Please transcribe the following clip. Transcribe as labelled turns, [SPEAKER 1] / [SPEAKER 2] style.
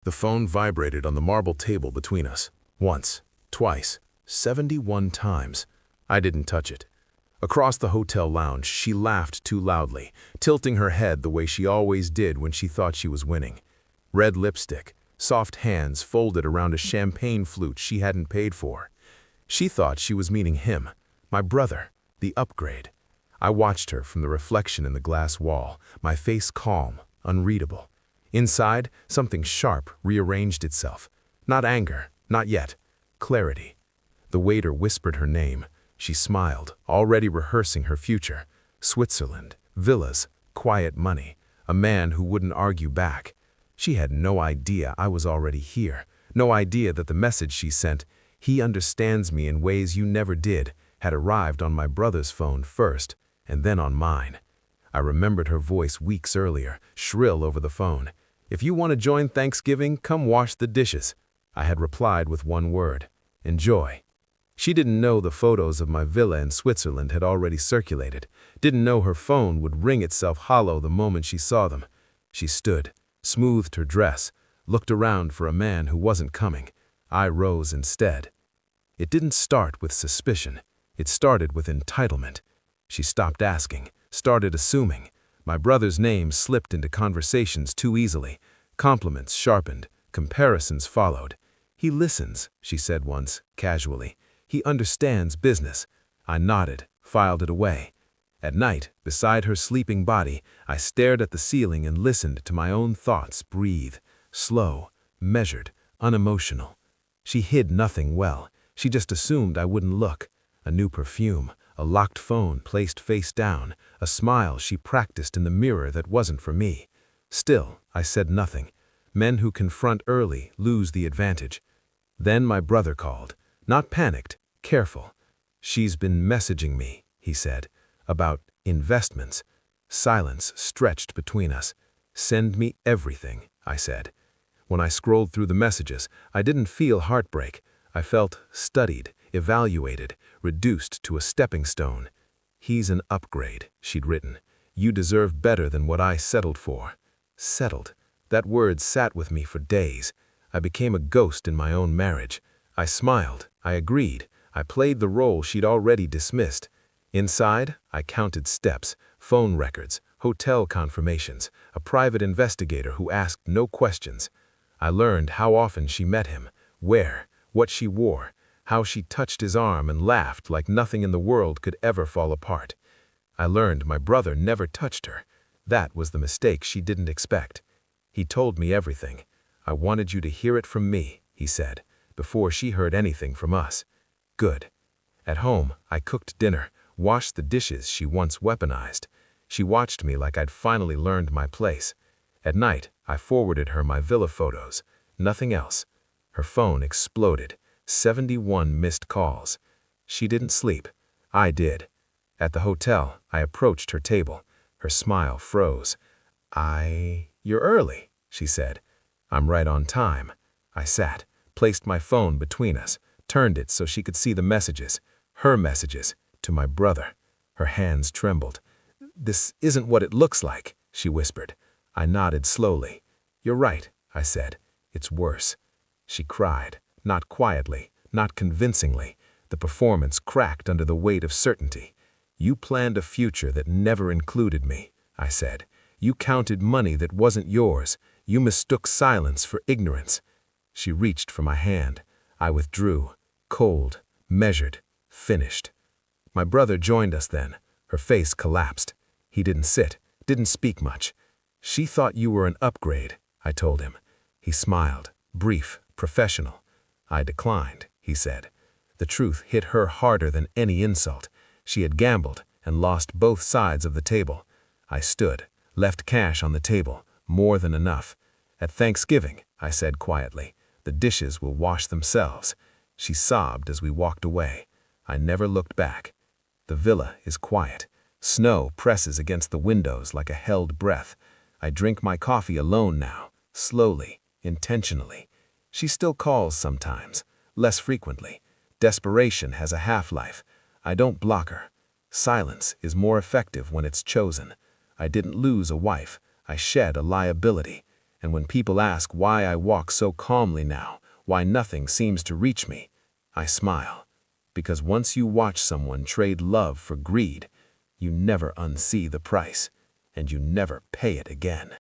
[SPEAKER 1] The phone vibrated on the marble table between us. Once, twice, 71 times. I didn't touch it. Across the hotel lounge, she laughed too loudly, tilting her head the way she always did when she thought she was winning. Red lipstick, soft hands folded around a champagne flute she hadn't paid for. She thought she was meeting him, my brother, the upgrade. I watched her from the reflection in the glass wall, my face calm, unreadable. Inside, something sharp rearranged itself. Not anger, not yet. Clarity. The waiter whispered her name. She smiled, already rehearsing her future. Switzerland, villas, quiet money, a man who wouldn't argue back. She had no idea I was already here, no idea that the message she sent, "He understands me in ways you never did," had arrived on my brother's phone first, and then on mine. I remembered her voice weeks earlier, shrill over the phone. "If you want to join Thanksgiving, come wash the dishes." I had replied with one word: enjoy. She didn't know the photos of my villa in Switzerland had already circulated, didn't know her phone would ring itself hollow the moment she saw them. She stood, smoothed her dress, looked around for a man who wasn't coming. I rose instead. It didn't start with suspicion. It started with entitlement. She stopped asking, started assuming. My brother's name slipped into conversations too easily. Compliments sharpened, comparisons followed. "He listens," she said once, casually. "He understands business." I nodded, filed it away. At night, beside her sleeping body, I stared at the ceiling and listened to my own thoughts breathe, slow, measured, unemotional. She hid nothing well. She just assumed I wouldn't look. A new perfume, a locked phone placed face down, a smile she practiced in the mirror that wasn't for me. Still, I said nothing. Men who confront early lose the advantage. Then my brother called. Not panicked, careful. "She's been messaging me," he said, "about investments." Silence stretched between us. "Send me everything," I said. When I scrolled through the messages, I didn't feel heartbreak. I felt studied, evaluated, reduced to a stepping stone. "He's an upgrade," she'd written. "You deserve better than what I settled for." Settled. That word sat with me for days. I became a ghost in my own marriage. I smiled. I agreed. I played the role she'd already dismissed. Inside, I counted steps, phone records, hotel confirmations, a private investigator who asked no questions. I learned how often she met him, where, what she wore, how she touched his arm and laughed like nothing in the world could ever fall apart. I learned my brother never touched her. That was the mistake she didn't expect. He told me everything. "I wanted you to hear it from me," he said, before she heard anything from us. Good. At home, I cooked dinner, washed the dishes she once weaponized. She watched me like I'd finally learned my place. At night, I forwarded her my villa photos. Nothing else. Her phone exploded. 71 missed calls. She didn't sleep. I did. At the hotel, I approached her table. Her smile froze. "You're early," she said. "I'm right on time." I sat, placed my phone between us, turned it so she could see the messages. Her messages, to my brother. Her hands trembled. "This isn't what it looks like," she whispered. I nodded slowly. "You're right," I said. "It's worse." She cried, not quietly, not convincingly. The performance cracked under the weight of certainty. "You planned a future that never included me," I said. "You counted money that wasn't yours. You mistook silence for ignorance." She reached for my hand. I withdrew, cold, measured, finished. My brother joined us then. Her face collapsed. He didn't sit, didn't speak much. "She thought you were an upgrade," I told him. He smiled, brief, professional. "I declined," he said. The truth hit her harder than any insult. She had gambled and lost both sides of the table. I stood, left cash on the table, more than enough. "At Thanksgiving," I said quietly, "the dishes will wash themselves." She sobbed as we walked away. I never looked back. The villa is quiet. Snow presses against the windows like a held breath. I drink my coffee alone now, slowly, intentionally. She still calls sometimes, less frequently. Desperation has a half-life. I don't block her. Silence is more effective when it's chosen. I didn't lose a wife. I shed a liability. And when people ask why I walk so calmly now, why nothing seems to reach me, I smile. Because once you watch someone trade love for greed, you never unsee the price, and you never pay it again.